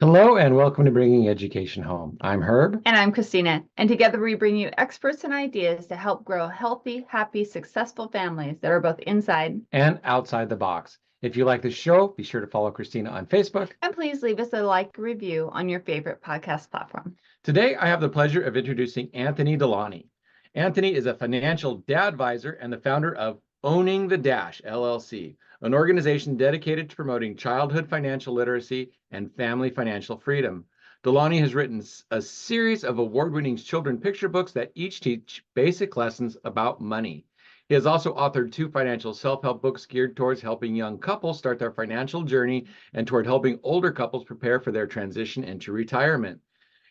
Hello and welcome to Bringing Education Home. I'm Herb. And I'm Christina. And together we bring you experts and ideas to help grow healthy, happy, successful families that are both inside. And outside the box. If you like the show, be sure to follow Christina on Facebook. And please leave us a like review on your favorite podcast platform. Today, I have the pleasure of introducing Anthony Delany. Anthony is a financial dad advisor and the founder of Owning the Dash, LLC, an organization dedicated to promoting childhood financial literacy and family financial freedom. Delauney has written a series of award-winning children picture books that each teach basic lessons about money. He has also authored two financial self-help books geared towards helping young couples start their financial journey and toward helping older couples prepare for their transition into retirement.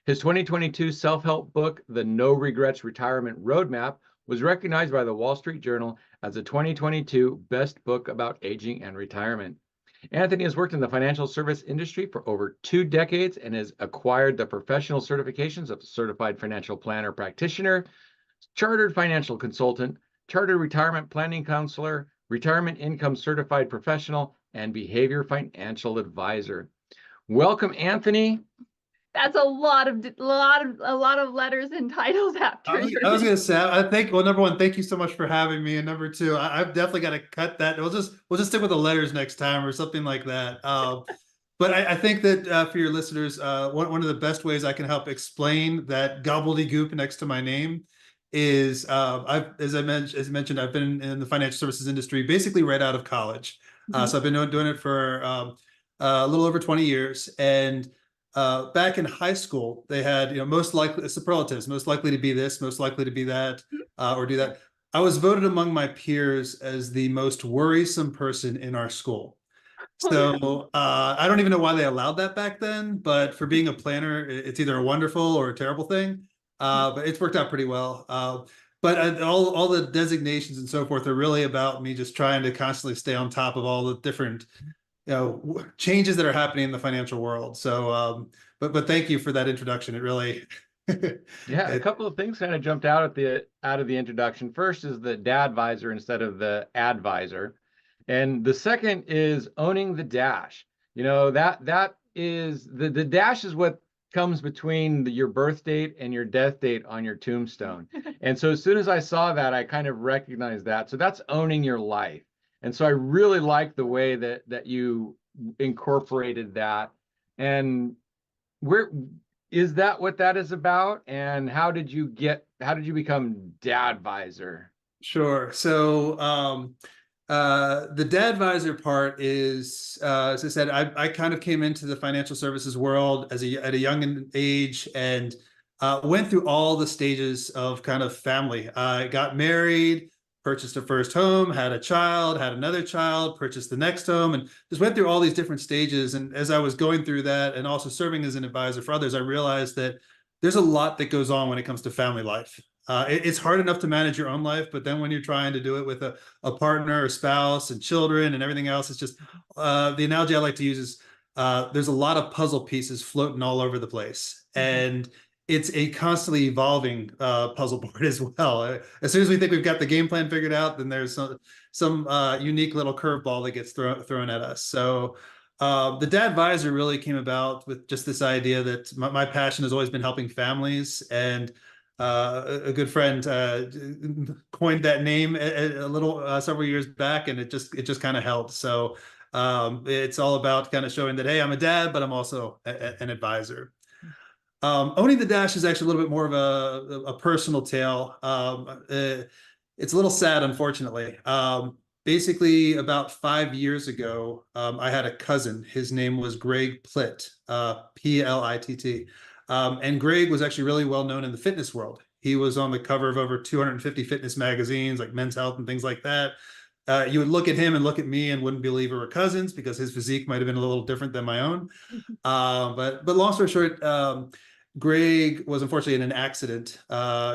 His 2022 self-help book, The No Regrets Retirement Roadmap, was recognized by the Wall Street Journal as a 2022 best book about aging and retirement. Anthony has worked in the financial service industry for over 2 decades and has acquired the professional certifications of Certified Financial Planner Practitioner, Chartered Financial Consultant, Chartered Retirement Planning Counselor, Retirement Income Certified Professional, and Behavior Financial Advisor. Welcome, Anthony. That's a lot of letters and titles after I was going to say, I think, well, number one, thank you so much for having me. And number two, I've definitely got to cut that. We'll just stick with the letters next time or something like that. But I think that for your listeners, one of the best ways I can help explain that gobbledygook next to my name is, as I mentioned, I've been in the financial services industry basically right out of college. So I've been doing it for a little over 20 years. And back in high school, they had, most likely superlatives, most likely to be this, most likely to be that, or do that. I was voted among my peers as the most worrisome person in our school. So I don't even know why they allowed that back then, but for being a planner, it's either a wonderful or a terrible thing. But it's worked out pretty well. But all the designations and so forth are really about me just trying to constantly stay on top of all the different changes that are happening in the financial world. So, but thank you for that introduction. It really, yeah, a couple of things kind of jumped out of the introduction. First is the dad advisor instead of the advisor, and the second is owning the dash. That is the dash is what comes between your birth date and your death date on your tombstone. And so as soon as I saw that, I kind of recognized that. So that's owning your life. And so I really like the way that you incorporated that. And where is that what that is about? And how did you become dad advisor? Sure. So the dad advisor part is, as I said, I kind of came into the financial services world at a young age and went through all the stages of kind of family. I got married, purchased a first home, had a child, had another child, purchased the next home, and just went through all these different stages. And as I was going through that and also serving as an advisor for others, I realized that there's a lot that goes on when it comes to family life. It's hard enough to manage your own life, but then when you're trying to do it with a partner, a spouse, and children and everything else, it's just the analogy I like to use is there's a lot of puzzle pieces floating all over the place. And it's a constantly evolving puzzle board as well. As soon as we think we've got the game plan figured out, then there's some unique little curveball that gets thrown at us. So the dad advisor really came about with just this idea that my passion has always been helping families, and a good friend coined that name a little several years back, and it just kind of held. So it's all about kind of showing that, hey, I'm a dad, but I'm also an advisor. Owning the dash is actually a little bit more of a personal tale. It's a little sad, unfortunately. Basically, about 5 years ago, I had a cousin. His name was Greg Plitt, Plitt. And Greg was actually really well known in the fitness world. He was on the cover of over 250 fitness magazines like Men's Health and things like that. You would look at him and look at me and wouldn't believe we were cousins because his physique might have been a little different than my own. But long story short, Greg was unfortunately in an accident.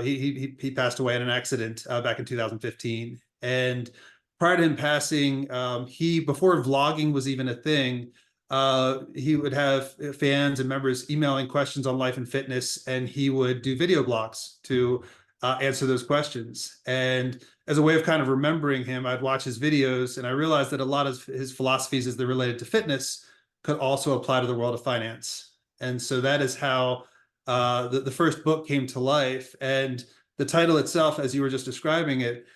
He passed away in an accident back in 2015. And prior to him passing, before vlogging was even a thing, he would have fans and members emailing questions on life and fitness, and he would do video blogs to answer those questions. And as a way of kind of remembering him, I'd watch his videos, and I realized that a lot of his philosophies as they're related to fitness could also apply to the world of finance. And so that is how the first book came to life. And the title itself, as you were just describing it,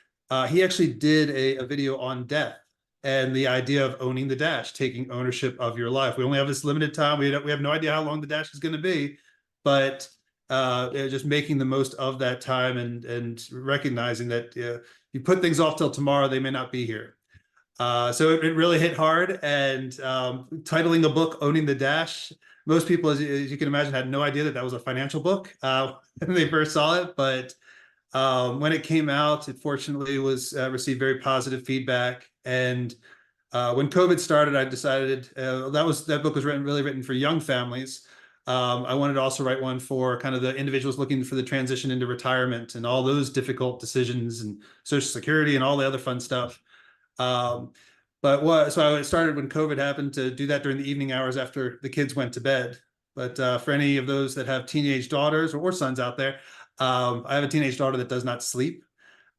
he actually did a video on death and the idea of owning the dash, taking ownership of your life. We only have this limited time. We have no idea how long the dash is going to be, but just making the most of that time and recognizing that you put things off till tomorrow, they may not be here. So it really hit hard. And titling the book "Owning the Dash," most people, as you can imagine, had no idea that that was a financial book when they first saw it. But when it came out, it fortunately was received very positive feedback. And when COVID started, I decided that book was really written for young families. I wanted to also write one for kind of the individuals looking for the transition into retirement and all those difficult decisions and Social Security and all the other fun stuff. So I started when COVID happened to do that during the evening hours after the kids went to bed. But for any of those that have teenage daughters or sons out there, I have a teenage daughter that does not sleep.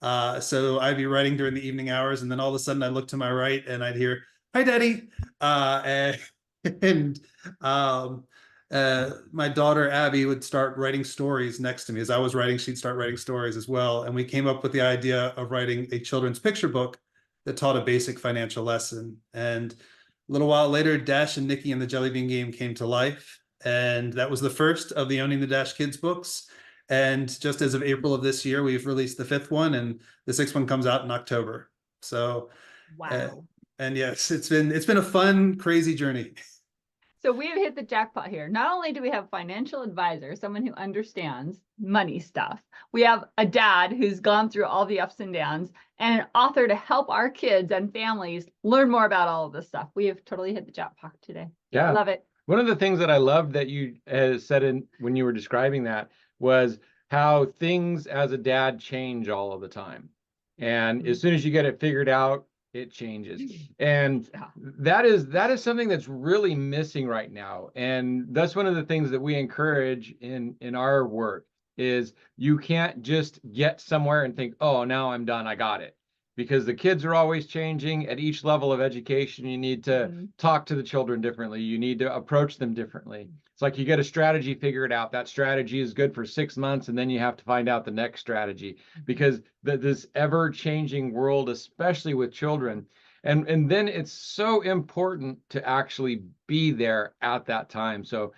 So I'd be writing during the evening hours, and then all of a sudden I look to my right and I'd hear, "Hi, Daddy." And my daughter Abby would start writing stories next to me. As I was writing, she'd start writing stories as well. And we came up with the idea of writing a children's picture book that taught a basic financial lesson. And a little while later, Dash and Nikki and the Jelly Bean Game came to life. And that was the first of the Owning the Dash Kids books. And just as of April of this year, we've released the 5th one, and the 6th one comes out in October. So, Wow. And yes, it's been a fun, crazy journey. So we have hit the jackpot here. Not only do we have a financial advisor, someone who understands money stuff, we have a dad who's gone through all the ups and downs, and an author to help our kids and families learn more about all of this stuff. We have totally hit the jackpot today. Yeah. Love it. One of the things that I loved that you said when you were describing that was how things as a dad change all of the time. And as soon as you get it figured out, it changes. And that is something that's really missing right now. And that's one of the things that we encourage in our work is you can't just get somewhere and think, "Oh, now I'm done, I got it." Because the kids are always changing at each level of education. You need to talk to the children differently. You need to approach them differently. It's like you get a strategy figured out. That strategy is good for 6 months, and then you have to find out the next strategy, because this ever-changing world, especially with children, and then it's so important to actually be there at that time. So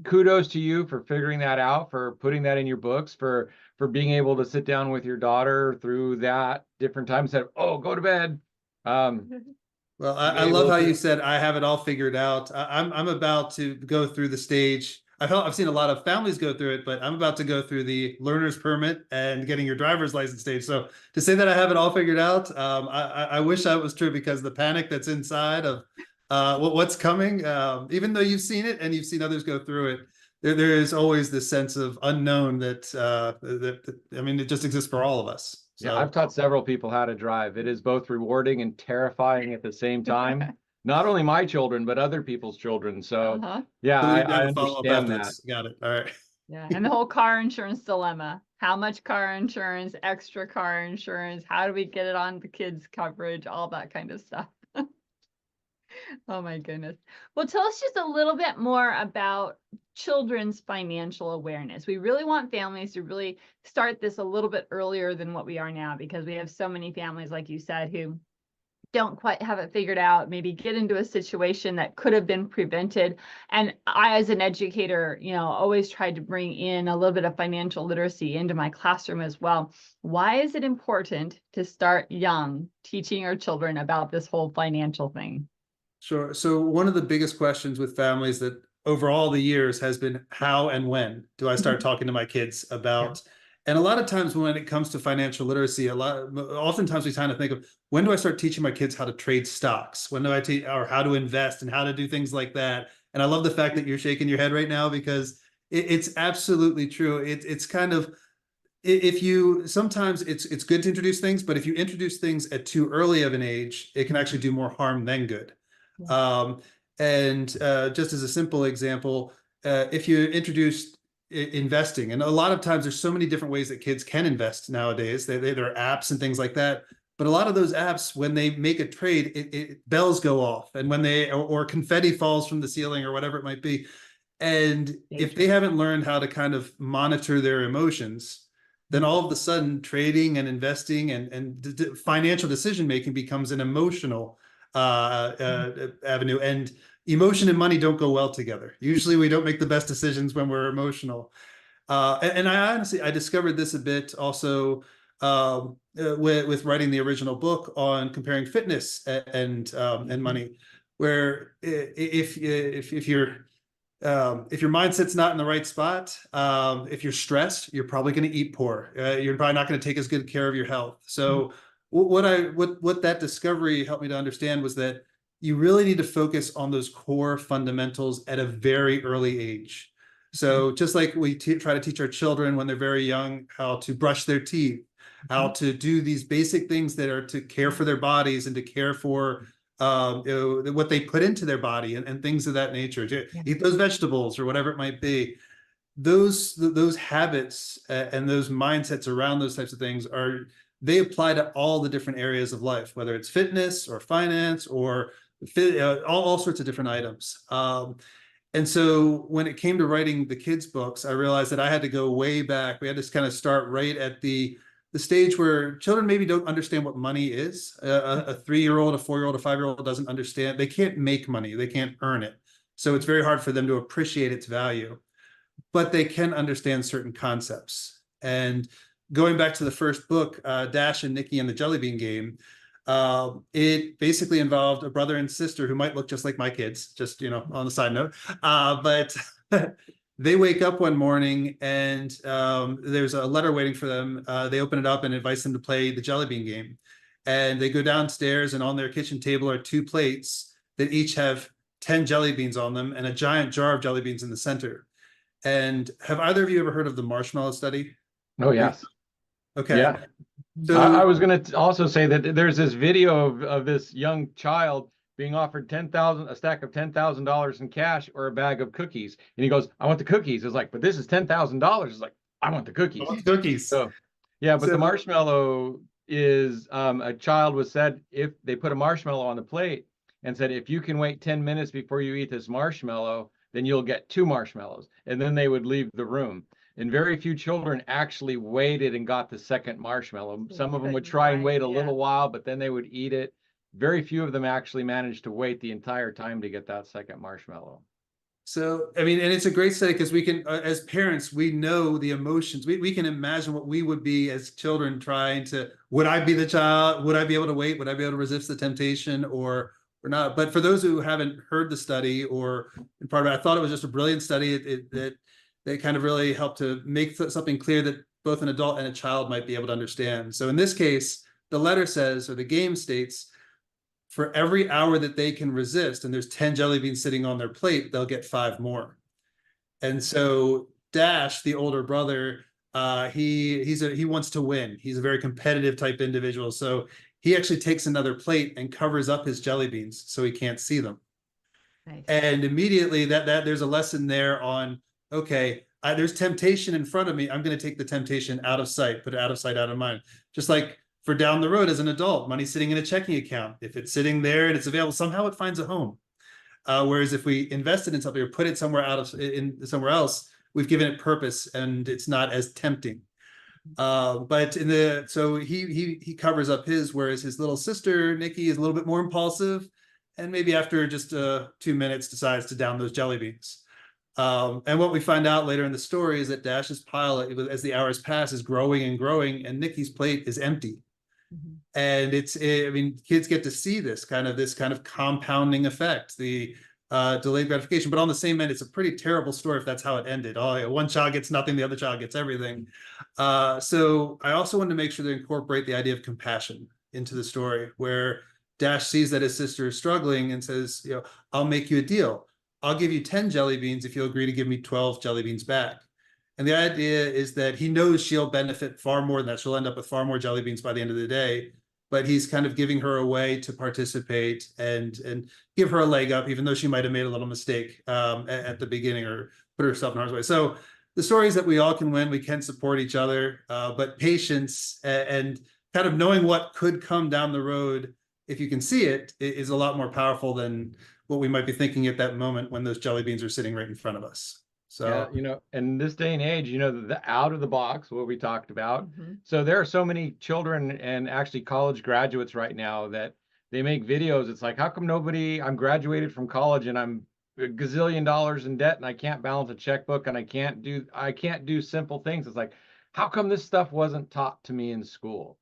kudos to you for figuring that out, for putting that in your books, for being able to sit down with your daughter through that different times, said, "Oh, go to bed." Well, I love how you said, "I have it all figured out." I'm about to go through the stage. I've seen a lot of families go through it, but I'm about to go through the learner's permit and getting your driver's license stage. So to say that I have it all figured out, I wish that was true, because the panic that's inside of what's coming, even though you've seen it and you've seen others go through it, there is always this sense of unknown that I mean, it just exists for all of us. So. Yeah, I've taught several people how to drive. It is both rewarding and terrifying at the same time. Not only my children, but other people's children. So yeah, I understand that. Got it. All right. Yeah, and the whole car insurance dilemma. How much car insurance, extra car insurance? How do we get it on the kids' coverage? All that kind of stuff. Oh my goodness. Well, tell us just a little bit more about children's financial awareness. We really want families to really start this a little bit earlier than what we are now, because we have so many families, like you said, who don't quite have it figured out, maybe get into a situation that could have been prevented. And I, as an educator, always tried to bring in a little bit of financial literacy into my classroom as well. Why is it important to start young, teaching our children about this whole financial thing? Sure. So one of the biggest questions with families that over all the years has been, how and when do I start talking to my kids about? And a lot of times when it comes to financial literacy, oftentimes we kind of think of, when do I start teaching my kids how to trade stocks? When do I teach, or how to invest and how to do things like that? And I love the fact that you're shaking your head right now, because it's absolutely true. It's kind of, sometimes it's good to introduce things, but if you introduce things at too early of an age, it can actually do more harm than good. And just as a simple example, if you introduce investing, and a lot of times there's so many different ways that kids can invest nowadays. There are apps and things like that. But a lot of those apps, when they make a trade, bells go off, and when or confetti falls from the ceiling or whatever it might be. And if they haven't learned how to kind of monitor their emotions, then all of a sudden trading and investing and financial decision making becomes an emotional avenue. And emotion and money don't go well together. Usually we don't make the best decisions when we're emotional. And I honestly, I discovered this a bit also with writing the original book on comparing fitness and money, where if your mindset's not in the right spot, if you're stressed, you're probably going to eat poor. You're probably not going to take as good care of your health. So what that discovery helped me to understand was that you really need to focus on those core fundamentals at a very early age. So just like we try to teach our children when they're very young how to brush their teeth, how to do these basic things that are to care for their bodies and to care for what they put into their body and things of that nature, to eat those vegetables or whatever it might be. Those habits and those mindsets around those types of things they apply to all the different areas of life, whether it's fitness or finance or all sorts of different items. And so when it came to writing the kids' books, I realized that I had to go way back. We had to kind of start right at the stage where children maybe don't understand what money is. A 3-year-old, a 4-year-old, a 5-year-old doesn't understand. They can't make money. They can't earn it. So it's very hard for them to appreciate its value. But they can understand certain concepts. And going back to the first book, Dash and Nikki and the Jelly Bean Game, it basically involved a brother and sister who might look just like my kids, just, on the side note. But they wake up one morning and there's a letter waiting for them. They open it up and invite them to play the Jelly Bean Game. And they go downstairs, and on their kitchen table are 2 plates that each have 10 jelly beans on them and a giant jar of jelly beans in the center. And have either of you ever heard of the marshmallow study? Oh, yes. Okay. Yeah. So I was going to also say that there's this video of this young child being offered a stack of $10,000 in cash or a bag of cookies, and he goes, "I want the cookies." It's like, "But this is $10,000." It's like, "I want the cookies." I want the cookies. So, yeah, but the marshmallow is a child was said, if they put a marshmallow on the plate and said, "If you can wait 10 minutes before you eat this marshmallow, then you'll get 2 marshmallows," and then they would leave the room. And very few children actually waited and got the second marshmallow. Some of them would try and wait a little while, but then they would eat it. Very few of them actually managed to wait the entire time to get that second marshmallow. So, I mean, and it's a great study because we can, as parents, we know the emotions. We can imagine what we would be as children trying to, would I be the child? Would I be able to wait? Would I be able to resist the temptation or not? But for those who haven't heard the study or been part of it, I thought it was just a brilliant study that kind of really helped to make something clear that both an adult and a child might be able to understand. So in this case, the letter says, or the game states, for every hour that they can resist, and there's 10 jelly beans sitting on their plate, they'll get 5 more. And so Dash, the older brother, he wants to win. He's a very competitive type individual. So he actually takes another plate and covers up his jelly beans so he can't see them. Nice. And immediately that there's a lesson there on, okay, there's temptation in front of me. I'm going to take the temptation out of sight, put it out of sight, out of mind. Just like for down the road as an adult, money sitting in a checking account. If it's sitting there and it's available, somehow it finds a home. Whereas if we invest it in something or put it somewhere somewhere else, we've given it purpose and it's not as tempting. But so he covers up whereas his little sister Nikki is a little bit more impulsive, and maybe after just 2 minutes decides to down those jelly beans. And what we find out later in the story is that Dash's pile, as the hours pass, is growing and growing, and Nikki's plate is empty. Mm-hmm. And I mean, kids get to see this kind of compounding effect, the delayed gratification. But on the same end, it's a pretty terrible story if that's how it ended. Oh, yeah, one child gets nothing, the other child gets everything. So I also wanted to make sure to incorporate the idea of compassion into the story, where Dash sees that his sister is struggling and says, I'll make you a deal. I'll give you 10 jelly beans if you'll agree to give me 12 jelly beans back. And the idea is that he knows she'll benefit far more than that. She'll end up with far more jelly beans by the end of the day, but he's kind of giving her a way to participate and give her a leg up, even though she might have made a little mistake at the beginning or put herself in harm's way. So the story is that we all can win, we can support each other, but patience and kind of knowing what could come down the road, if you can see it, is a lot more powerful than what we might be thinking at that moment when those jelly beans are sitting right in front of us. Yeah, So in this day and age, the out of the box, what we talked about. Mhm. So there are so many children and actually college graduates right now that they make videos. It's like, how come I'm graduated from college and I'm a gazillion dollars in debt and I can't balance a checkbook and I can't do simple things. It's like, how come this stuff wasn't taught to me in school?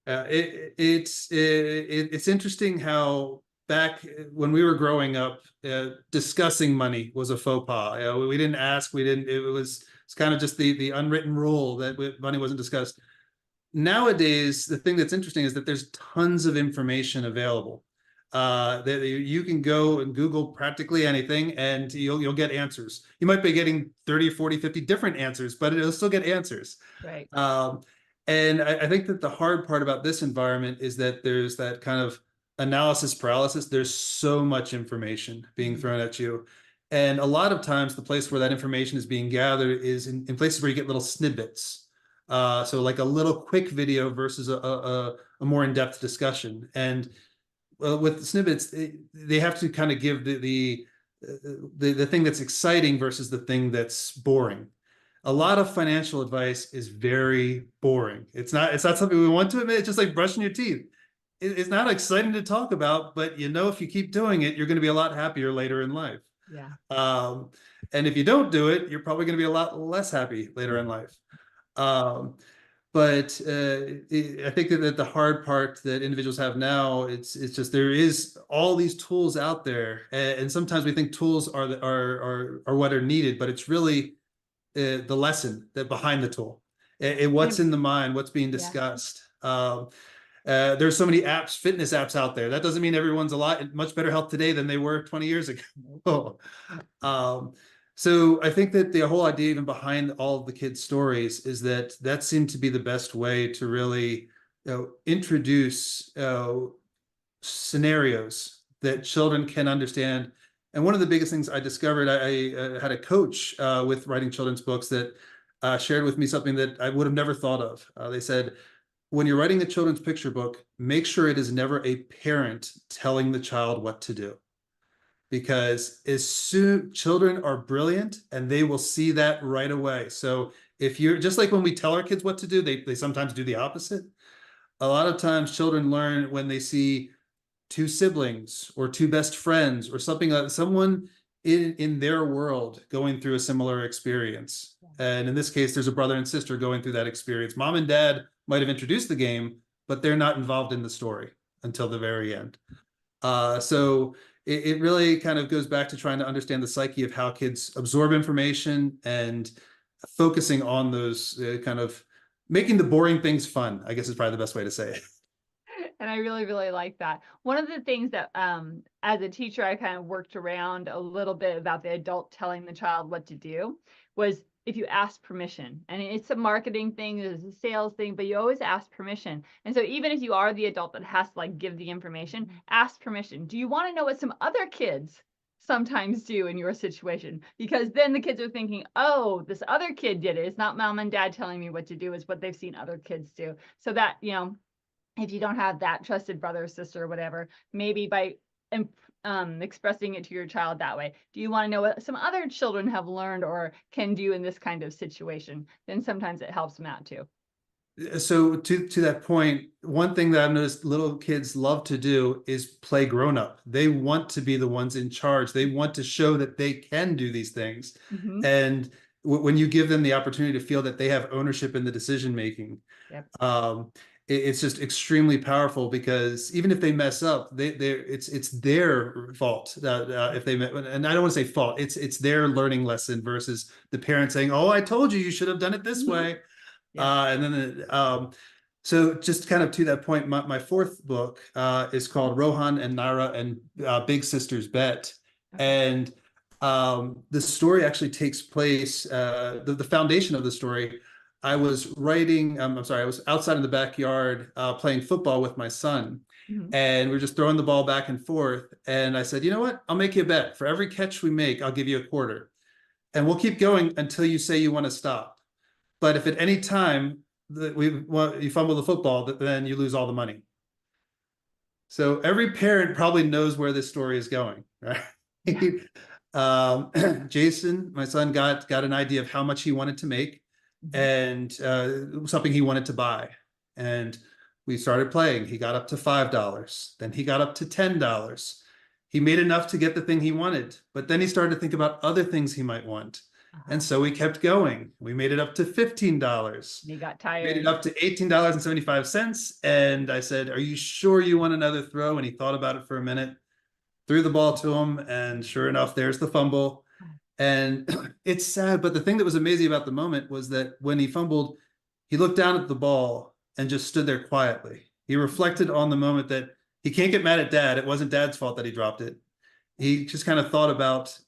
it's interesting how back when we were growing up, discussing money was a faux pas. We didn't ask, we didn't. It's kind of just the unwritten rule that money wasn't discussed. Nowadays, the thing that's interesting is that there's tons of information available. That you can go and Google practically anything and you'll get answers. You might be getting 30, 40, 50 different answers, but it'll still get answers. Right. And I think that the hard part about this environment is that there's that kind of analysis paralysis. There's so much information being thrown at you. And a lot of times the place where that information is being gathered is in places where you get little snippets. So like a little quick video versus a more in-depth discussion. And with snippets, they have to kind of give the thing that's exciting versus the thing that's boring. A lot of financial advice is very boring. It's not something we want to admit. It's just like brushing your teeth. It's not exciting to talk about, but if you keep doing it, you're going to be a lot happier later in life. Yeah. And if you don't do it, you're probably going to be a lot less happy later in life. But I think that the hard part that individuals have now, it's just there is all these tools out there, and sometimes we think tools are what are needed, but it's really the lesson that behind the tool, what's in the mind, what's being discussed. There's so many apps, fitness apps out there. That doesn't mean everyone's much better health today than they were 20 years ago. So I think that the whole idea even behind all of the kids' stories is that seemed to be the best way to really introduce scenarios that children can understand. And one of the biggest things I discovered, I had a coach with writing children's books that shared with me something that I would have never thought of. They said, when you're writing a children's picture book, make sure it is never a parent telling the child what to do. Because children are brilliant and they will see that right away. So if you're just like when we tell our kids what to do, they sometimes do the opposite. A lot of times children learn when they see two siblings or two best friends or something like someone in their world going through a similar experience. And in this case, there's a brother and sister going through that experience. Mom and dad might have introduced the game, but they're not involved in the story until the very end. So it really kind of goes back to trying to understand the psyche of how kids absorb information and focusing on those kind of making the boring things fun, I guess is probably the best way to say it. And I really, really like that. One of the things that, as a teacher, I kind of worked around a little bit about the adult telling the child what to do was if you ask permission. And it's a marketing thing, it's a sales thing, but you always ask permission. And so even if you are the adult that has to give the information, ask permission. Do you want to know what some other kids sometimes do in your situation? Because then the kids are thinking, oh, this other kid did it. It's not mom and dad telling me what to do, it's what they've seen other kids do. So that, if you don't have that trusted brother or sister or whatever, maybe by expressing it to your child that way. Do you want to know what some other children have learned or can do in this kind of situation? Then sometimes it helps them out too. So to that point, one thing that I've noticed little kids love to do is play grown up. They want to be the ones in charge. They want to show that they can do these things. Mm-hmm. And when you give them the opportunity to feel that they have ownership in the decision making, yep. It's just extremely powerful because even if they mess up, it's their fault if they, and I don't want to say fault, it's their learning lesson versus the parent saying, "Oh, I told you should have done it this way." And then so just kind of to that point, my fourth book is called Rohan and Naira and Big Sister's Bet. Okay. And the story actually takes place, the foundation of the story, I was writing, I was outside in the backyard playing football with my son. Mm-hmm. And we were just throwing the ball back and forth. And I said, you know what? I'll make you a bet. For every catch we make, I'll give you a quarter. And we'll keep going until you say you want to stop. But if at any time you fumble the football, then you lose all the money. So every parent probably knows where this story is going, right? Jason, my son, got an idea of how much he wanted to make and something he wanted to buy. And we started playing. He got up to $5. Then he got up to $10. He made enough to get the thing he wanted, but then he started to think about other things he might want. And so we kept going. We made it up to $15. He got Made it tired. up to $18.75. And I said, "Are you sure you want another throw?" And he thought about it for a minute, threw the ball to him, and sure enough, there's the fumble. And it's sad, but the thing that was amazing about the moment was that when he fumbled, he looked down at the ball and just stood there quietly. He reflected on the moment that he can't get mad at dad. It wasn't dad's fault that he dropped it. He just kind of thought about,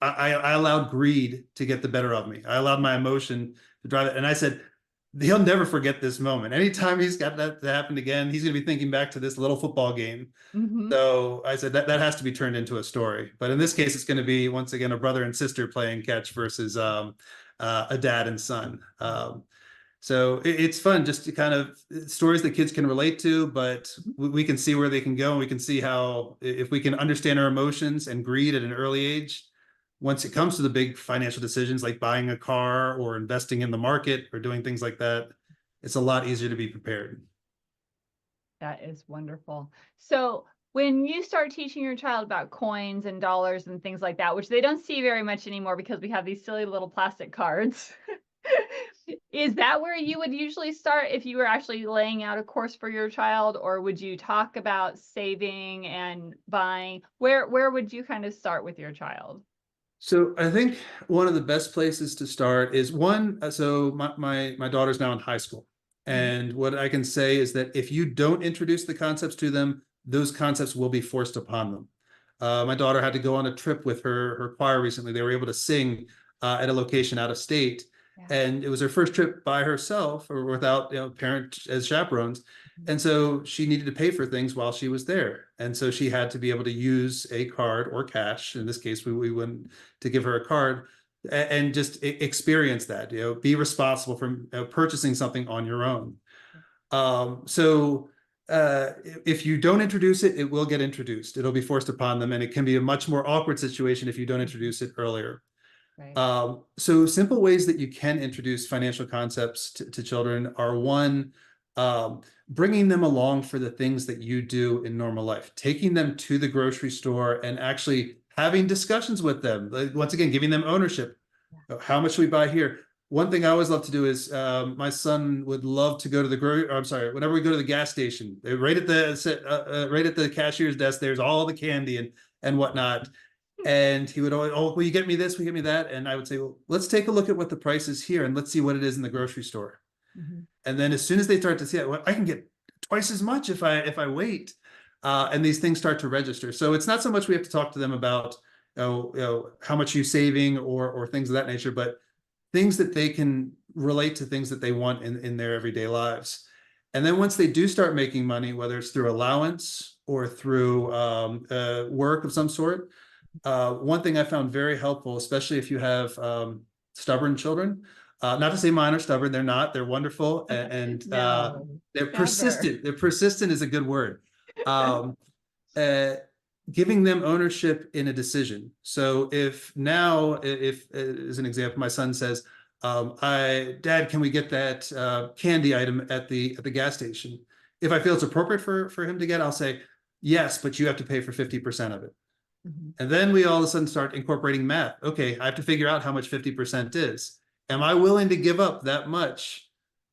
I allowed greed to get the better of me. I allowed my emotion to drive it. And I said, he'll never forget this moment. Anytime he's got that to happen again, he's going to be thinking back to this little football game. So I said that has to be turned into a story. But in this case, it's going to be, once again, a brother and sister playing catch versus a dad and son. So it's fun just to kind of stories that kids can relate to, but we can see where they can go. And we can see how, if we can understand our emotions and greed at an early age, once it comes to the big financial decisions like buying a car or investing in the market or doing things like that, it's a lot easier to be prepared. That is wonderful. So when you start teaching your child about coins and dollars and things like that, which they don't see very much anymore because we have these silly little plastic cards, is that where you would usually start if you were actually laying out a course for your child, or would you talk about saving and buying? Where would you kind of start with your child? So I think one of the best places to start is one. So my daughter's now in high school. And what I can say is that if you don't introduce the concepts to them, those concepts will be forced upon them. My daughter had to go on a trip with her choir recently. They were able to sing at a location out of state. And it was her first trip by herself or without parent as chaperones. And so she needed to pay for things while she was there. And so she had to be able to use a card or cash. In this case, we went to give her a card and just experience that, be responsible for purchasing something on your own. So if you don't introduce it, it will get introduced. It'll be forced upon them. And it can be a much more awkward situation if you don't introduce it earlier. Right. So simple ways that you can introduce financial concepts to children are one, bringing them along for the things that you do in normal life, taking them to the grocery store and actually having discussions with them. Like, once again, giving them ownership. How much should we buy here? One thing I always love to do is my son would love to go to whenever we go to the gas station, right at the cashier's desk, there's all the candy and whatnot. And he would always, will you get me this? Will you get me that? And I would say, well, let's take a look at what the price is here and let's see what it is in the grocery store. And then as soon as they start to see it, well, I can get twice as much if I wait. And these things start to register. So it's not so much we have to talk to them about how much you're saving or things of that nature, but things that they can relate to things that they want in their everyday lives. And then once they do start making money, whether it's through allowance or through work of some sort, one thing I found very helpful, especially if you have stubborn children, not to say mine are stubborn, they're not, they're wonderful, and No, they're never. persistent. They're persistent is a good word. Giving them ownership in a decision. So if as an example, my son says, Dad, can we get that candy item at the gas station? If I feel it's appropriate for him to get, I'll say, yes, but you have to pay for 50% of it. And then we all of a sudden start incorporating math. Okay, I have to figure out how much 50% is. Am I willing to give up that much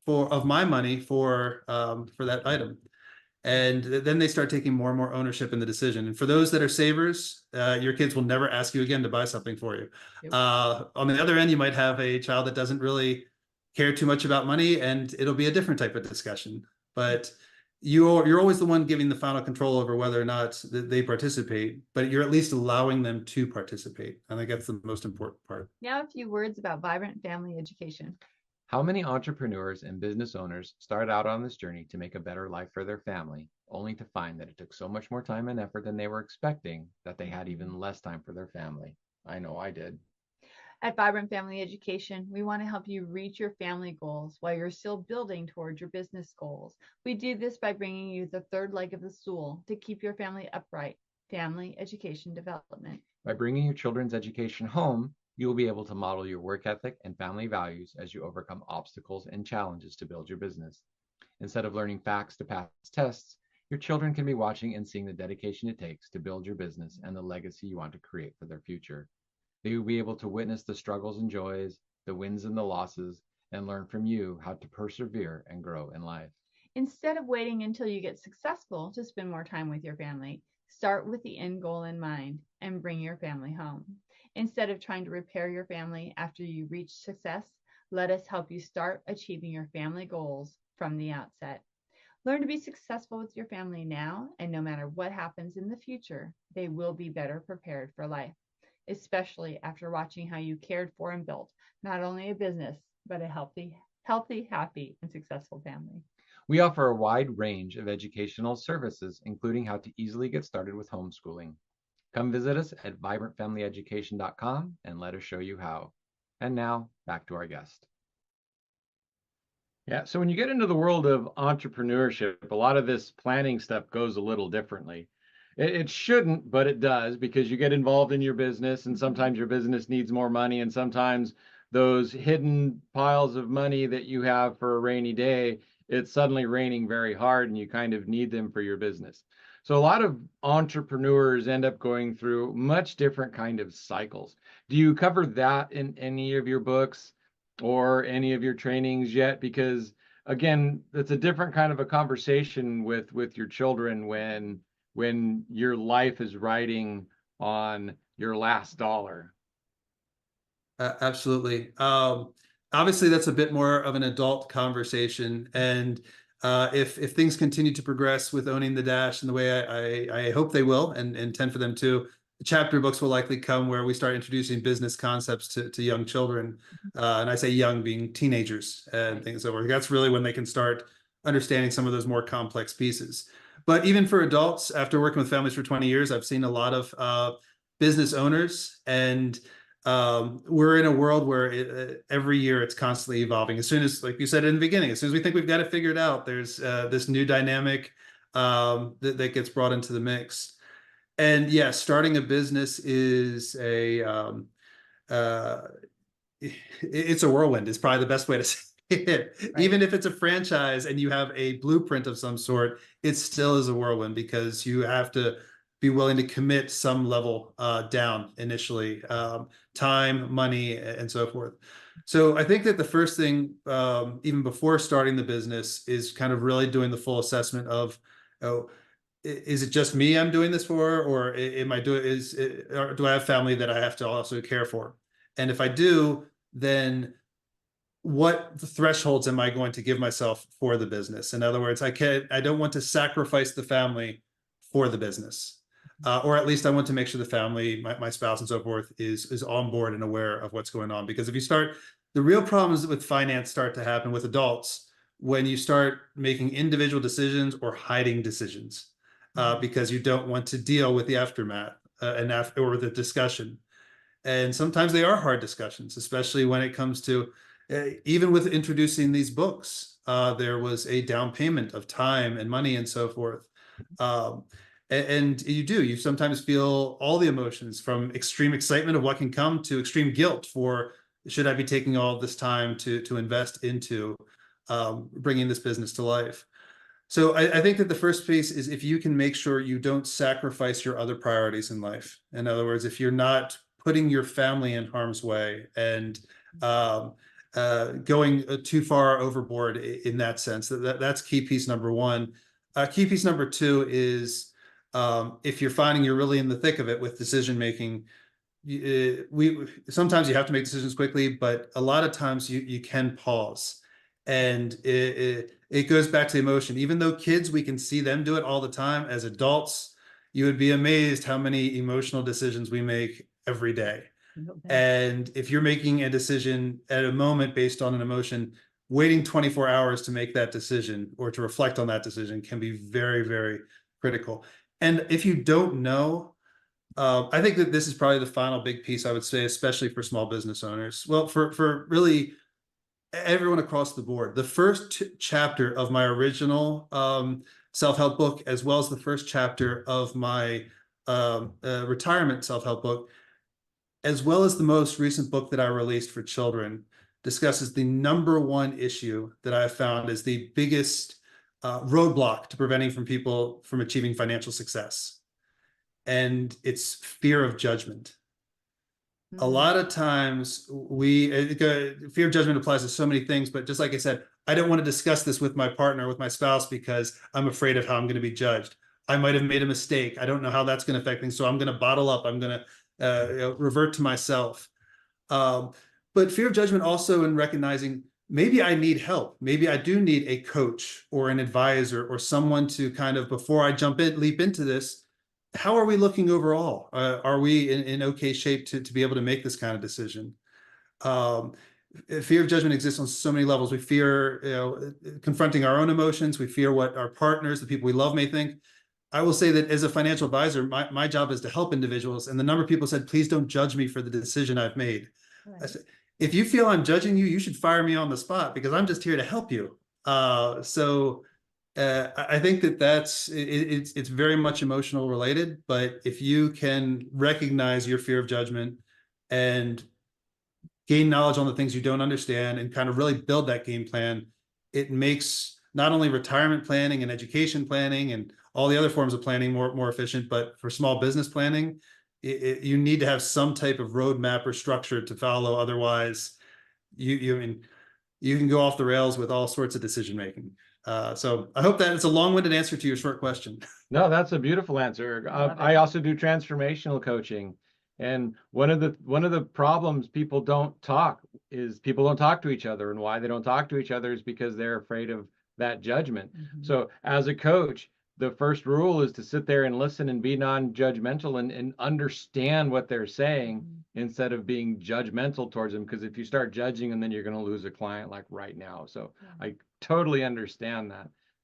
of my money for that item? And then they start taking more and more ownership in the decision. And for those that are savers, your kids will never ask you again to buy something for you. On the other end, you might have a child that doesn't really care too much about money, and it'll be a different type of discussion. But you're always the one giving the final control over whether or not they participate, but you're at least allowing them to participate. I think that's the most important part. Now, a few words about vibrant family education. How many entrepreneurs and business owners start out on this journey to make a better life for their family, only to find that it took so much more time and effort than they were expecting that they had even less time for their family? I know I did. At Vibrant Family Education, we want to help you reach your family goals while you're still building towards your business goals. We do this by bringing you the third leg of the stool to keep your family upright, family education development. By bringing your children's education home, you will be able to model your work ethic and family values as you overcome obstacles and challenges to build your business. Instead of learning facts to pass tests, your children can be watching and seeing the dedication it takes to build your business and the legacy you want to create for their future. They will be able to witness the struggles and joys, the wins and the losses, and learn from you how to persevere and grow in life. Instead of waiting until you get successful to spend more time with your family, start with the end goal in mind and bring your family home. Instead of trying to repair your family after you reach success, let us help you start achieving your family goals from the outset. Learn to be successful with your family now, and no matter what happens in the future, they will be better prepared for life, especially after watching how you cared for and built not only a business, but a healthy, happy, and successful family. We offer a wide range of educational services, including how to easily get started with homeschooling. Come visit us at vibrantfamilyeducation.com and let us show you how. And now, back to our guest. Yeah, so when you get into the world of entrepreneurship, a lot of this planning stuff goes a little differently. It shouldn't, but it does, because you get involved in your business and sometimes your business needs more money, and sometimes those hidden piles of money that you have for a rainy day, it's suddenly raining very hard and you kind of need them for your business. So a lot of entrepreneurs end up going through much different kind of cycles. Do you cover that in any of your books or any of your trainings yet? Because again, it's a different kind of a conversation with your children when your life is riding on your last dollar. Absolutely. Obviously, that's a bit more of an adult conversation. And if things continue to progress with owning the dash in the way I hope they will and intend for them to, the chapter books will likely come where we start introducing business concepts to young children. And I say young being teenagers and things over. That's really when they can start understanding some of those more complex pieces. But even for adults, after working with families for 20 years, I've seen a lot of business owners, and we're in a world where every year it's constantly evolving. As soon as, like you said in the beginning, as soon as we think we've got it figured out, there's this new dynamic that gets brought into the mix. And yes, starting a business is it's a whirlwind is probably the best way to say it. Right. Even if it's a franchise and you have a blueprint of some sort, it still is a whirlwind because you have to be willing to commit some level down initially, time, money, and so forth. So I think that the first thing, even before starting the business, is kind of really doing the full assessment of, oh, is it just me I'm doing this for, or am I or do I have family that I have to also care for? And if I do, then what thresholds am I going to give myself for the business? In other words, I don't want to sacrifice the family for the business. Or at least I want to make sure the family, my spouse and so forth, is on board and aware of what's going on. Because if you start, the real problems with finance start to happen with adults when you start making individual decisions or hiding decisions because you don't want to deal with the aftermath or the discussion. And sometimes they are hard discussions, especially when it comes to, even with introducing these books, there was a down payment of time and money and so forth. And you sometimes feel all the emotions, from extreme excitement of what can come to extreme guilt for, should I be taking all this time to invest into bringing this business to life? So I think that the first piece is if you can make sure you don't sacrifice your other priorities in life. In other words, if you're not putting your family in harm's way and going too far overboard in that sense, that's key piece number one. Key piece number two is if you're finding you're really in the thick of it with decision making, sometimes you have to make decisions quickly, but a lot of times you can pause. And it goes back to emotion. Even though kids, we can see them do it all the time, as adults, you would be amazed how many emotional decisions we make every day. And if you're making a decision at a moment based on an emotion, waiting 24 hours to make that decision or to reflect on that decision can be very, very critical. And if you don't know, I think that this is probably the final big piece I would say, especially for small business owners. Well, for really everyone across the board. The first chapter of my original self-help book, as well as the first chapter of my retirement self-help book, as well as the most recent book that I released for children, discusses the number one issue that I've found is the biggest roadblock to preventing people from achieving financial success. And it's fear of judgment. A lot of times fear of judgment applies to so many things, but just like I said, I don't want to discuss this with my partner, with my spouse, because I'm afraid of how I'm going to be judged. I might have made a mistake. I don't know how that's going to affect things. So I'm going to bottle up. I'm going to revert to myself. But fear of judgment also in recognizing maybe I need help. Maybe I do need a coach or an advisor or someone to kind of, before I leap into this, how are we looking overall? Are we in okay shape to be able to make this kind of decision? Fear of judgment exists on so many levels. We fear, confronting our own emotions. We fear what our partners, the people we love, may think. I will say that as a financial advisor, my job is to help individuals. And the number of people said, please don't judge me for the decision I've made. Right. I said, if you feel I'm judging you, you should fire me on the spot, because I'm just here to help you. I think it's very much emotional related, but if you can recognize your fear of judgment and gain knowledge on the things you don't understand and kind of really build that game plan, it makes not only retirement planning and education planning and all the other forms of planning more efficient, but for small business planning, you need to have some type of roadmap or structure to follow. Otherwise, you can go off the rails with all sorts of decision making. So I hope that it's a long-winded answer to your short question. No, that's a beautiful answer. I also do transformational coaching, and one of the problems people don't talk to each other, and why they don't talk to each other is because they're afraid of that judgment. So as a coach, the first rule is to sit there and listen and be non-judgmental and understand what they're saying instead of being judgmental towards them. Because if you start judging them, then you're going to lose a client like right now. So I totally understand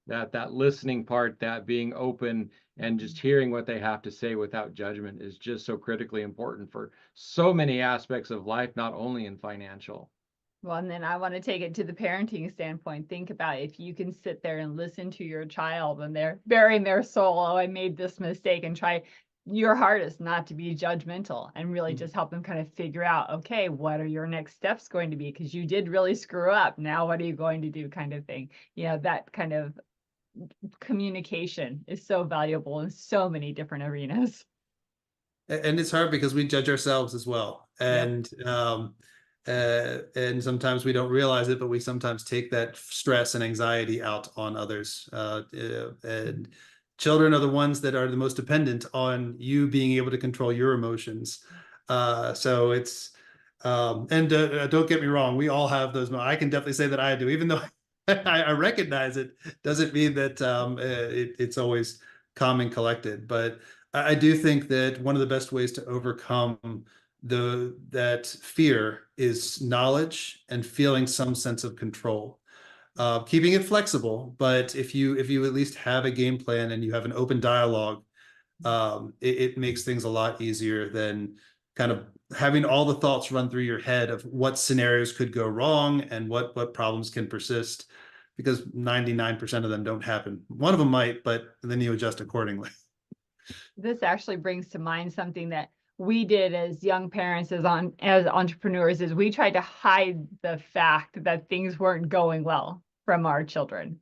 that listening part, that being open and just hearing what they have to say without judgment is just so critically important for so many aspects of life, not only in financial. Well, and then I want to take it to the parenting standpoint. Think about if you can sit there and listen to your child and they're bearing their soul, oh, I made this mistake, and try your hardest not to be judgmental and really just help them kind of figure out, okay, what are your next steps going to be? Because you did really screw up. Now, what are you going to do, kind of thing? That kind of communication is so valuable in so many different arenas. And it's hard because we judge ourselves as well. And and sometimes we don't realize it, but we sometimes take that stress and anxiety out on others. And children are the ones that are the most dependent on you being able to control your emotions. So it's, and don't get me wrong, we all have those. I can definitely say that I do, even though I recognize it, doesn't mean that it's always calm and collected. But I do think that one of the best ways to overcome that fear is knowledge and feeling some sense of control, keeping it flexible. But if you at least have a game plan and you have an open dialogue, it makes things a lot easier than kind of having all the thoughts run through your head of what scenarios could go wrong and what problems can persist, because 99% of them don't happen. One of them might, but then you adjust accordingly. This actually brings to mind something that we did as young parents, as entrepreneurs, is we tried to hide the fact that things weren't going well from our children.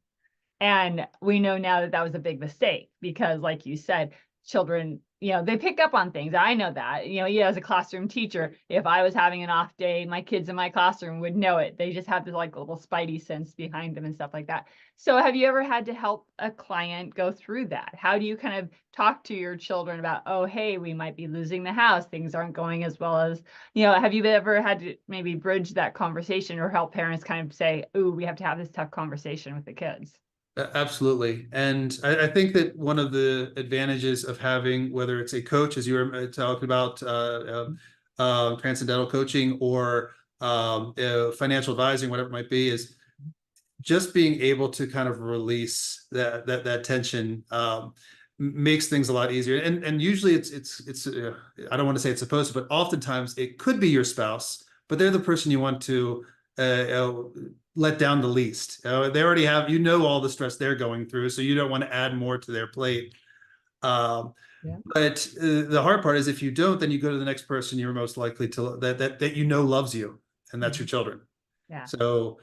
And we know now that was a big mistake, because like you said, children, they pick up on things. I know that, as a classroom teacher, if I was having an off day, my kids in my classroom would know it. They just have this like little spidey sense behind them and stuff like that. So have you ever had to help a client go through that? How do you kind of talk to your children about, oh, hey, we might be losing the house, things aren't going as well as, have you ever had to maybe bridge that conversation or help parents kind of say, ooh, we have to have this tough conversation with the kids? Absolutely. And I think that one of the advantages of having, whether it's a coach, as you were talking about, transcendental coaching or financial advising, whatever it might be, is just being able to kind of release that tension. makes things a lot easier. And usually I don't want to say it's supposed to, but oftentimes it could be your spouse, but they're the person you want to let down the least. They already have, all the stress they're going through, so you don't want to add more to their plate. But the hard part is if you don't, then you go to the next person you're most likely to that loves you, and that's your children. Yeah. So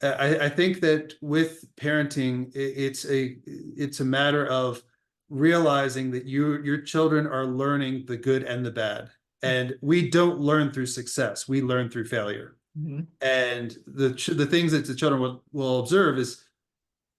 I think that with parenting, it's a matter of realizing that your children are learning the good and the bad, and we don't learn through success; we learn through failure. Mm-hmm. And the things that the children will observe is,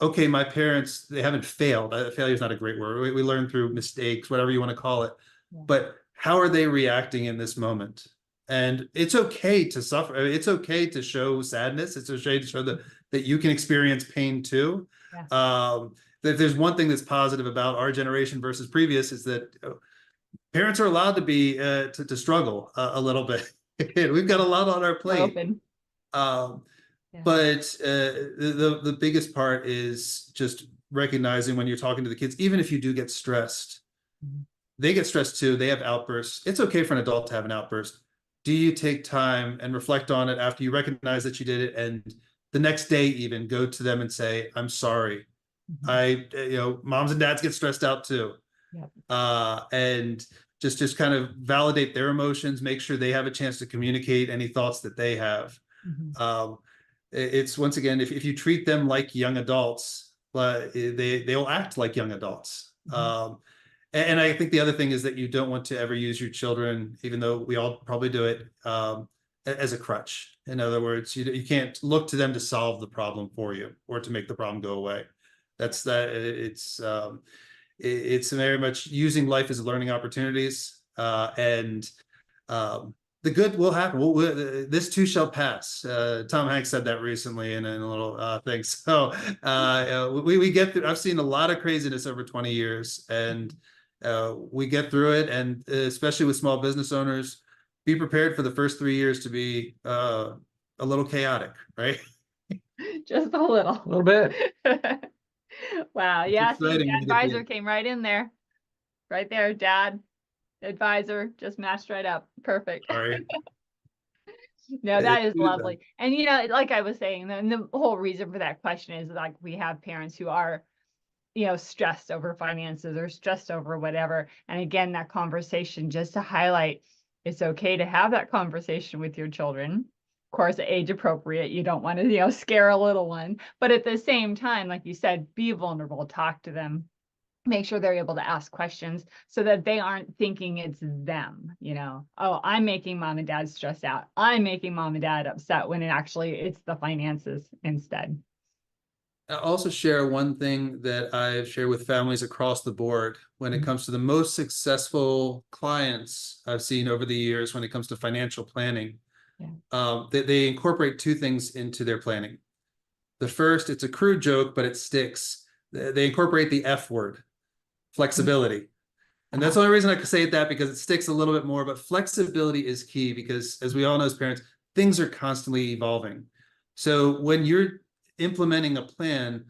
okay, my parents, they haven't failed. Failure is not a great word. We learn through mistakes, whatever you want to call it. Yeah. But how are they reacting in this moment? And it's okay to suffer. It's okay to show sadness. It's okay to show that you can experience pain too. Yeah. That there's one thing that's positive about our generation versus previous is that parents are allowed to be to struggle a little bit. We've got a lot on our plate. Open. But the biggest part is just recognizing when you're talking to the kids, even if you do get stressed, they get stressed too. They have outbursts. It's okay for an adult to have an outburst. Do you take time and reflect on it after you recognize that you did it, and the next day even go to them and say, I'm sorry. Moms and dads get stressed out too. Yep. And just kind of validate their emotions, make sure they have a chance to communicate any thoughts that they have. It's, once again, if you treat them like young adults, they'll act like young adults. And I think the other thing is that you don't want to ever use your children, even though we all probably do it, as a crutch. In other words, you can't look to them to solve the problem for you or to make the problem go away. It's very much using life as learning opportunities, and the good will happen. This too shall pass. Tom Hanks said that recently in a little thing. So we get through. I've seen a lot of craziness over 20 years, and we get through it. And especially with small business owners, be prepared for the first 3 years to be a little chaotic, right? Just a little. A little bit. Wow. It's Yeah. See, exciting Dad when you get advisor the- came right in there. Right there, Dad advisor just matched right up. Perfect. Sorry. No, that is It's- lovely. And like I was saying, and the whole reason for that question is like we have parents who are, stressed over finances or stressed over whatever. And again, that conversation just to highlight, it's okay to have that conversation with your children. Of course, age appropriate. You don't want to, scare a little one, but at the same time, like you said, be vulnerable, talk to them, make sure they're able to ask questions so that they aren't thinking it's them, oh, I'm making mom and dad stressed out. I'm making mom and dad upset, when it's the finances instead. I'll also share one thing that I've shared with families across the board when it comes to the most successful clients I've seen over the years when it comes to financial planning. They incorporate two things into their planning. The first, it's a crude joke, but it sticks. They incorporate the F word, flexibility. And that's the only reason I could say it that, because it sticks a little bit more, but flexibility is key because, as we all know as parents, things are constantly evolving. So when you're implementing a plan,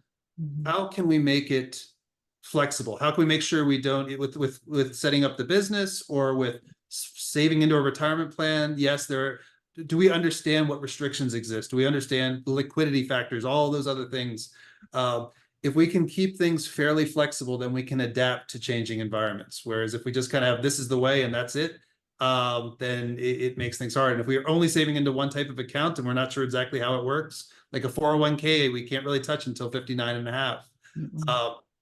how can we make it flexible? How can we make sure we don't, with setting up the business or with saving into a retirement plan? Yes, do we understand what restrictions exist? Do we understand the liquidity factors, all those other things? If we can keep things fairly flexible, then we can adapt to changing environments. Whereas if we just kind of have, this is the way and that's it, then it makes things hard. And if we're only saving into one type of account and we're not sure exactly how it works, like a 401k, we can't really touch until 59 and a half.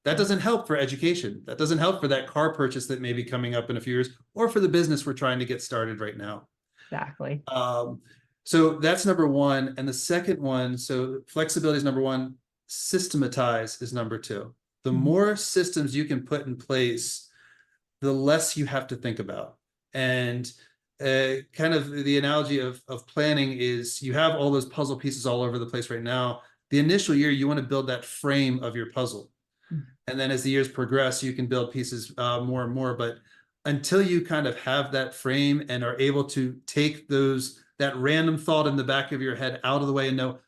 That doesn't help for education. That doesn't help for that car purchase that may be coming up in a few years, or for the business we're trying to get started right now. Exactly. So that's number one. And the second one, so flexibility is number one, systematize is number two. The more systems you can put in place, the less you have to think about. And kind of the analogy of planning is, you have all those puzzle pieces all over the place right now. The initial year, you want to build that frame of your puzzle. And then as the years progress, you can build pieces more and more. But until you kind of have that frame and are able to take that random thought in the back of your head out of the way and know,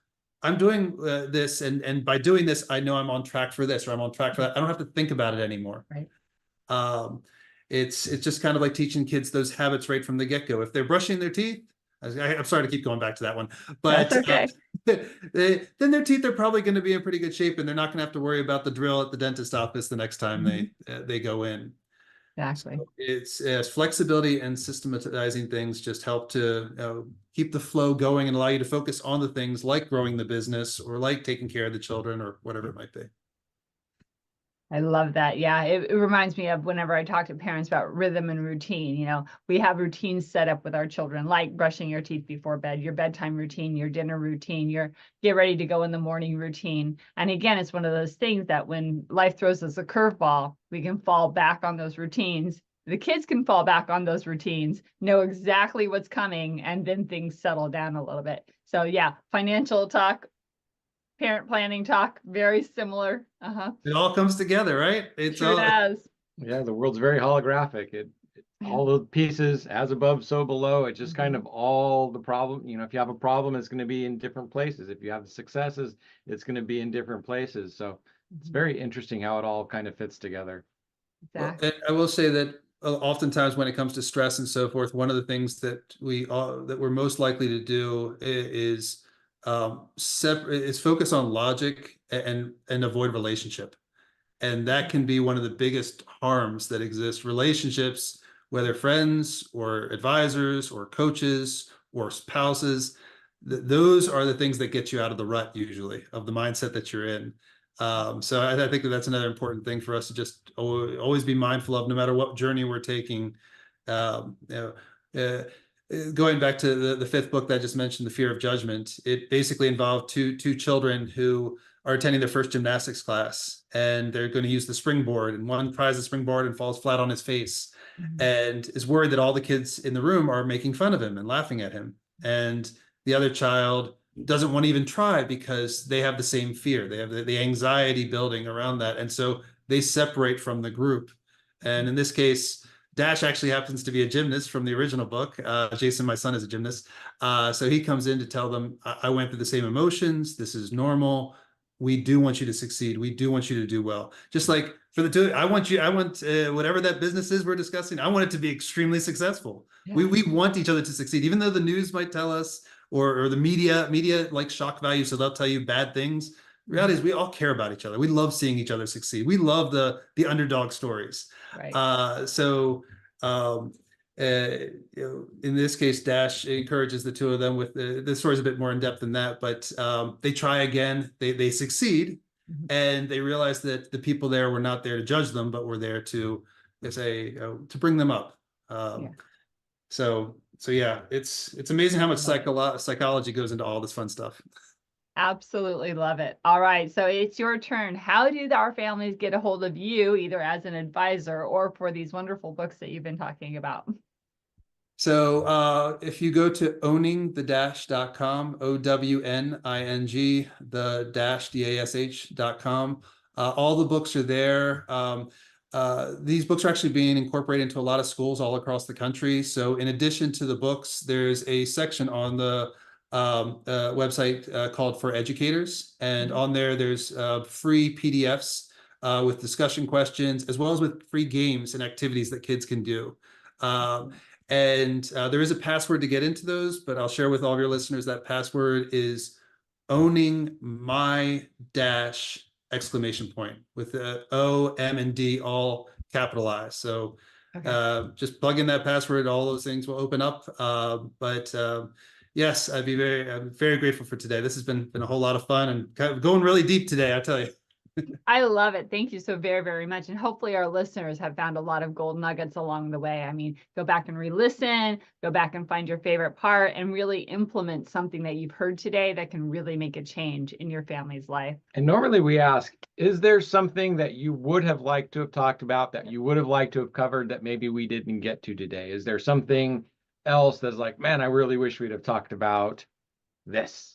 I'm doing this, and by doing this, I know I'm on track for this, or I'm on track for that. I don't have to think about it anymore. Right. It's just kind of like teaching kids those habits right from the get-go. If they're brushing their teeth, I'm sorry to keep going back to that one, but That's okay. then their teeth are probably going to be in pretty good shape, and they're not going to have to worry about the drill at the dentist office the next time they go in. Exactly. So it's flexibility and systematizing things just help to keep the flow going and allow you to focus on the things like growing the business or like taking care of the children or whatever it might be. I love that. Yeah, it reminds me of whenever I talk to parents about rhythm and routine. You know, we have routines set up with our children, like brushing your teeth before bed, your bedtime routine, your dinner routine, your get ready to go in the morning routine. And again, it's one of those things that when life throws us a curveball, we can fall back on those routines. The kids can fall back on those routines, know exactly what's coming, and then things settle down a little bit. So yeah, financial talk, parent planning talk, very similar. It all comes together, right? It's Sure all does. Yeah, the world's very holographic. All the pieces, as above, so below. It's just kind of all the problem. You know, if you have a problem, it's going to be in different places. If you have the successes, it's going to be in different places. So it's very interesting how it all kind of fits together. Exactly. Well, I will say that oftentimes when it comes to stress and so forth, one of the things that we're most likely to do is focus on logic and avoid relationship. And that can be one of the biggest harms that exist. Relationships, whether friends or advisors or coaches or spouses, those are the things that get you out of the rut usually of the mindset that you're in. So I think that's another important thing for us to just always be mindful of, no matter what journey we're taking. Going back to the fifth book that I just mentioned, The Fear of Judgment, it basically involved two children who are attending their first gymnastics class, and they're going to use the springboard, and one tries the springboard and falls flat on his face and is worried that all the kids in the room are making fun of him and laughing at him. And the other child doesn't want to even try because they have the same fear. They have the anxiety building around that. And so they separate from the group. And in this case, Dash actually happens to be a gymnast from the original book. Jason, my son, is a gymnast. So he comes in to tell them, I went through the same emotions. This is normal. We do want you to succeed. We do want you to do well. Just like for the two, I want whatever that business is we're discussing, I want it to be extremely successful. Yeah. We want each other to succeed, even though the news might tell us, or the media like shock value, so they'll tell you bad things. The reality is we all care about each other. We love seeing each other succeed. We love the underdog stories. Right. In this case, Dash encourages the two of them with the story's a bit more in depth than that, but they try again, they succeed, and they realize that the people there were not there to judge them, but were there to to bring them up. So yeah, it's amazing how much psychology goes into all this fun stuff. Absolutely love it. All right, so it's your turn. How do our families get a hold of you, either as an advisor or for these wonderful books that you've been talking about? So if you go to owningthedash.com, OWNING, the dash DASH.com, all the books are there. These books are actually being incorporated into a lot of schools all across the country. So in addition to the books, there's a section on the website called For Educators. And on there's free PDFs with discussion questions, as well as with free games and activities that kids can do. And there is a password to get into those, but I'll share with all of your listeners that password is owning my dash ! With the O, M, and D all capitalized. So just plug in that password, all those things will open up. Yes, I'm very grateful for today. This has been a whole lot of fun and kind of going really deep today, I tell you. I love it. Thank you so very, very much. And hopefully our listeners have found a lot of gold nuggets along the way. I mean, go back and re-listen, go back and find your favorite part, and really implement something that you've heard today that can really make a change in your family's life. And normally we ask, is there something that you would have liked to have talked about, that you would have liked to have covered that maybe we didn't get to today? Is there something else that's like, man, I really wish we'd have talked about this?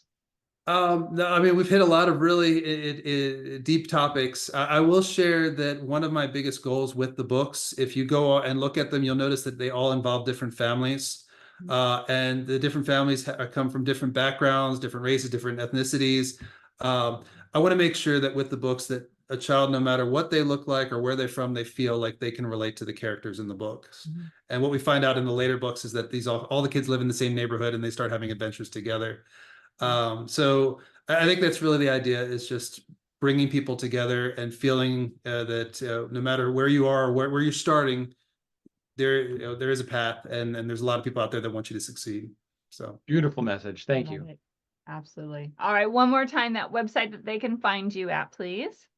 No, I mean, we've hit a lot of really deep topics. I will share that one of my biggest goals with the books, if you go and look at them, you'll notice that they all involve different families. And the different families come from different backgrounds, different races, different ethnicities. I want to make sure that with the books that a child, no matter what they look like or where they're from, they feel like they can relate to the characters in the books. And what we find out in the later books is that all the kids live in the same neighborhood and they start having adventures together. So I think that's really the idea, is just bringing people together and feeling that no matter where you are or where you're starting, there is a path, and there's a lot of people out there that want you to succeed. So Beautiful message. Thank you. Love it. Absolutely. All right, one more time, that website that they can find you at, please.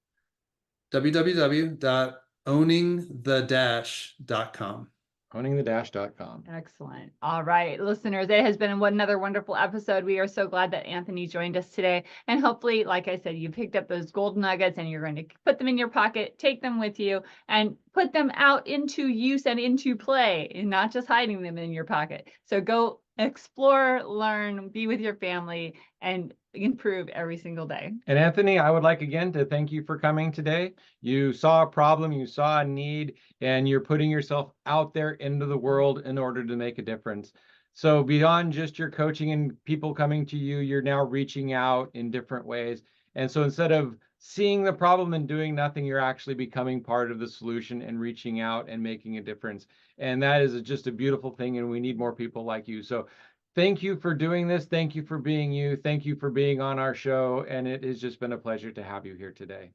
www.owningthedash.com. Owningthedash.com. Excellent. All right, listeners, it has been another wonderful episode. We are so glad that Anthony joined us today. And hopefully, like I said, you picked up those gold nuggets and you're going to put them in your pocket, take them with you, and put them out into use and into play, and not just hiding them in your pocket. So go explore, learn, be with your family, and improve every single day. And Anthony, I would like again to thank you for coming today. You saw a problem, you saw a need, and you're putting yourself out there into the world in order to make a difference. So beyond just your coaching and people coming to you, you're now reaching out in different ways. And so instead of seeing the problem and doing nothing, you're actually becoming part of the solution and reaching out and making a difference. And that is just a beautiful thing, and we need more people like you. So thank you for doing this. Thank you for being you. Thank you for being on our show. And it has just been a pleasure to have you here today.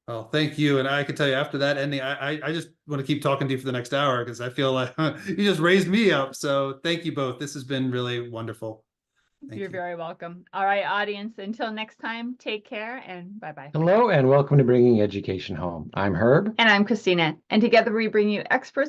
Well, thank you. And I can tell you, after that ending, I just want to keep talking to you for the next hour, because I feel like you just raised me up. So thank you both. This has been really wonderful. You're very welcome. All right, audience, until next time, take care and bye-bye. Hello and welcome to Bringing Education Home. I'm Herb. And I'm Christina. And together we bring you experts